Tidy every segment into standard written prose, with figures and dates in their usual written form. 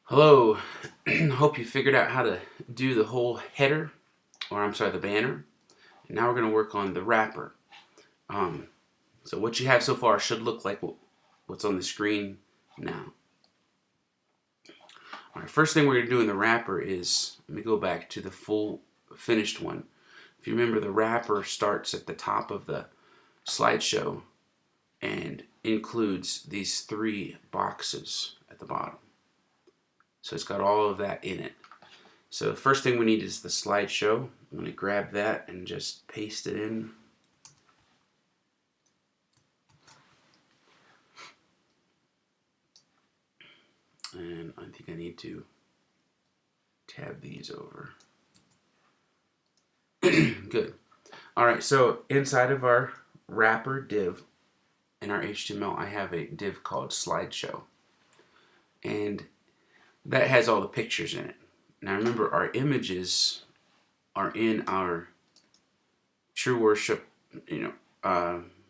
Hello, hope you figured out how to do the whole header, or I'm sorry, the banner. And now we're going to work on the wrapper. So what you have so far should look like what's on the screen now. Alright, first thing we're going to do in the wrapper is, let me go back to the full finished one. If you remember, the wrapper starts at the top of the slideshow and includes these three boxes at the bottom. So it's got all of that in it. So the first thing we need is the slideshow. I'm going to grab that and just paste it in. And I think I need to tab these over. Good. Alright, so inside of our wrapper div in our HTML, I have a div called slideshow. And that has all the pictures in it. Now remember, our images are in our True Worship,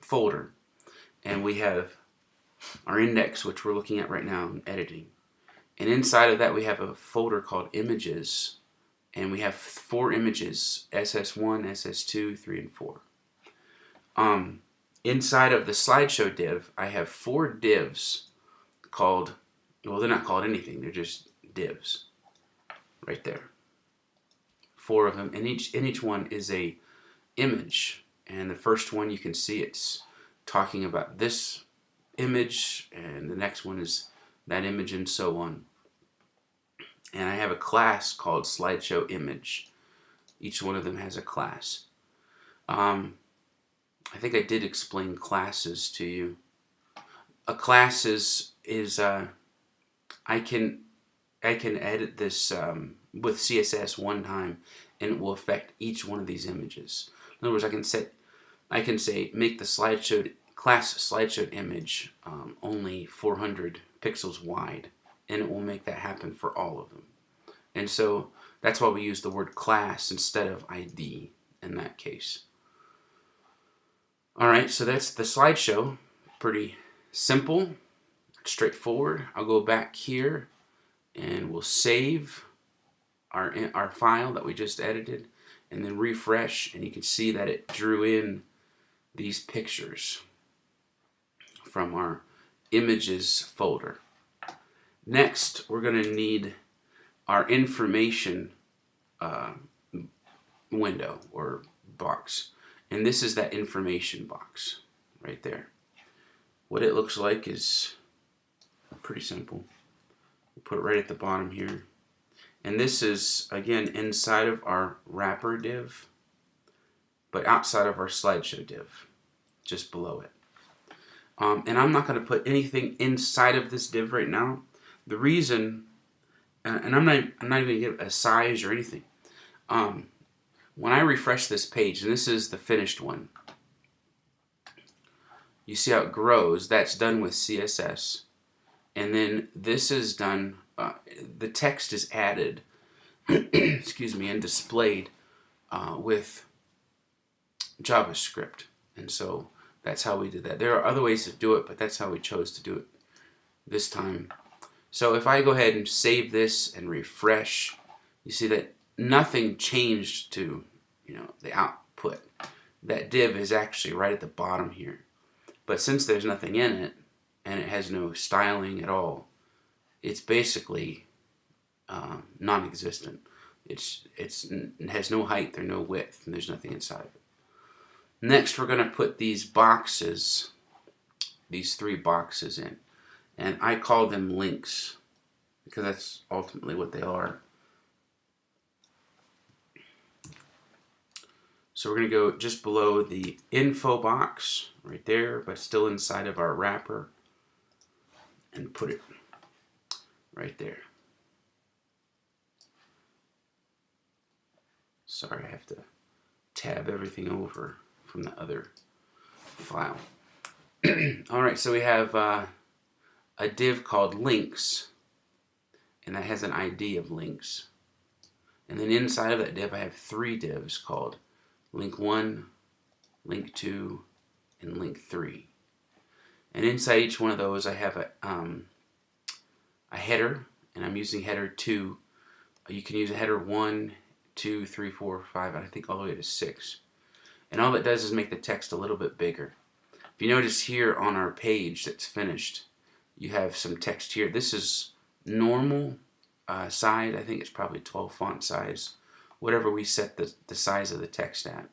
folder, and we have our index, which we're looking at right now in editing. And inside of that, we have a folder called images, and we have 4 images: SS1, SS2, 3, and 4. Inside of the slideshow div, I have 4 divs called, well, they're not called anything, they're just divs right there. 4 of them, and each one is a image. And the first one, you can see it's talking about this image, and the next one is that image, and so on. And I have a class called slideshow image. Each one of them has a class. I think I did explain classes to you. A class is I can edit this with CSS one time, and it will affect each one of these images. In other words, I can say make the class slideshow image only 400 pixels wide, and it will make that happen for all of them. And so that's why we use the word class instead of ID in that case. Alright, so that's the slideshow. Pretty simple, straightforward. I'll go back here and we'll save our file that we just edited, and then refresh, and you can see that it drew in these pictures from our images folder. Next, we're going to need our information window or box, and this is that information box right there. What it looks like is pretty simple. We'll put it right at the bottom here. And this is, again, inside of our wrapper div, but outside of our slideshow div, just below it. And I'm not going to put anything inside of this div right now. The reason, and I'm not even going to give a size or anything. When I refresh this page, and this is the finished one, you see how it grows. That's done with CSS. And then this is done, the text is added, excuse me, and displayed with JavaScript. And so that's how we did that. There are other ways to do it, but that's how we chose to do it this time. So if I go ahead and save this and refresh, you see that nothing changed to, the output. That div is actually right at the bottom here. But since there's nothing in it, and it has no styling at all, it's basically non-existent. It has no height or no width, and there's nothing inside of it. Next, we're going to put these boxes, these 3 boxes in, and I call them links because that's ultimately what they are. So we're going to go just below the info box right there, but still inside of our wrapper, and put it right there. Sorry, I have to tab everything over from the other file. Alright, so we have a div called links, and that has an ID of links. And then inside of that div, I have 3 divs called link 1, link 2, and link 3. And inside each one of those, I have a header and I'm using header 2. You can use a header 1, 2, 3, 4, 5, and I think all the way to 6. And all it does is make the text a little bit bigger. If you notice here on our page that's finished, you have some text here. This is normal size. I think it's probably 12 font size, whatever we set the size of the text at.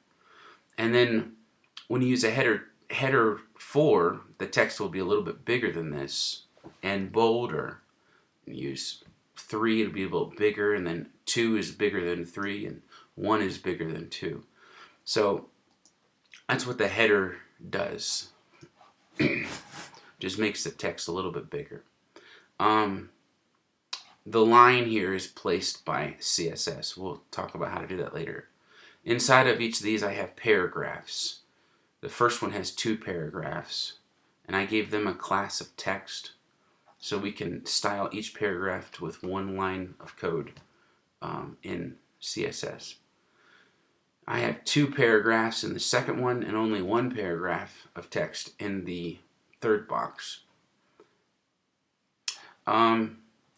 And then when you use a header 4, the text will be a little bit bigger than this and bolder. Use 3, it'll be a little bigger, and then 2 is bigger than 3, and 1 is bigger than 2. So that's what the header does. Just makes the text a little bit bigger. The line here is placed by CSS. We'll talk about how to do that later. Inside of each of these I have paragraphs. The first one has 2 paragraphs, and I gave them a class of text so we can style each paragraph with 1 line of code in CSS. I have 2 paragraphs in the second one and only 1 paragraph of text in the third box.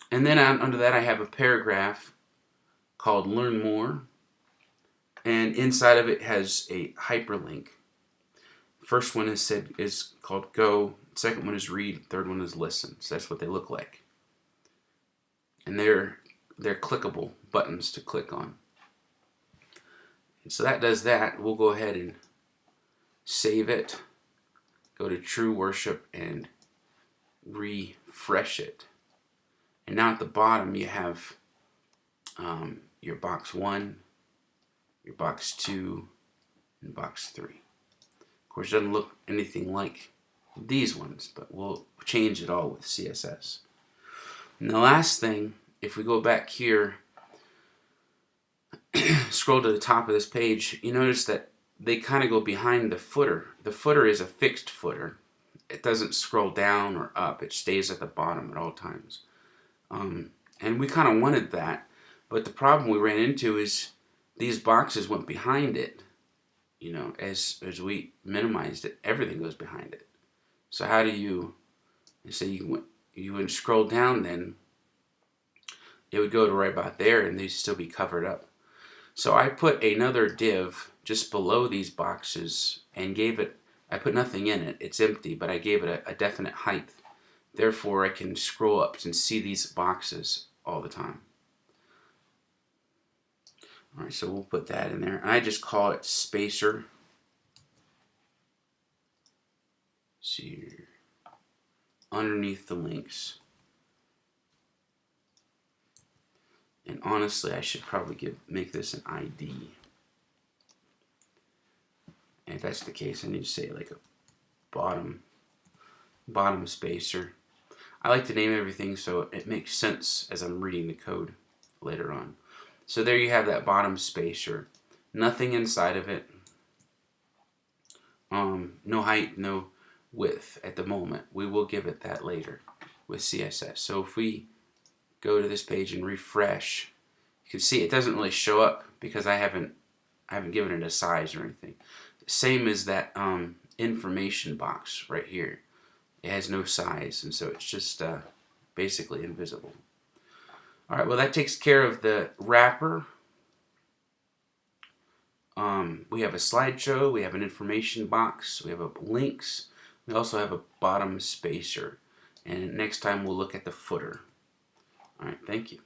And then under that I have a paragraph called Learn More, and inside of it has a hyperlink. First one is called Go, second one is Read, third one is Listen. So that's what they look like. And they're clickable buttons to click on. And so that does that. We'll go ahead and save it, go to True Worship, and refresh it. And now at the bottom you have your box 1, your box 2, and box 3. Of course, it doesn't look anything like these ones, but we'll change it all with CSS. And the last thing, if we go back here, scroll to the top of this page, you notice that they kind of go behind the footer. The footer is a fixed footer. It doesn't scroll down or up. It stays at the bottom at all times. And we kind of wanted that, but the problem we ran into is these boxes went behind it. You know, as we minimized it, everything goes behind it. So how do you say you wouldn't scroll down, then it would go to right about there and they'd still be covered up. So I put another div just below these boxes and I put nothing in it. It's empty, but I gave it a definite height. Therefore, I can scroll up and see these boxes all the time. All right, so we'll put that in there. I just call it spacer. See here, underneath the links. And honestly, I should probably make this an ID. And if that's the case, I need to say like a bottom spacer. I like to name everything so it makes sense as I'm reading the code later on. So there you have that bottom spacer. Nothing inside of it. No height, no width at the moment. We will give it that later with CSS. So if we go to this page and refresh, you can see it doesn't really show up because I haven't given it a size or anything. Same as that information box right here. It has no size, and so it's just basically invisible. All right, well, that takes care of the wrapper. We have a slideshow, we have an information box, we have links, we also have a bottom spacer. And next time we'll look at the footer. All right, thank you.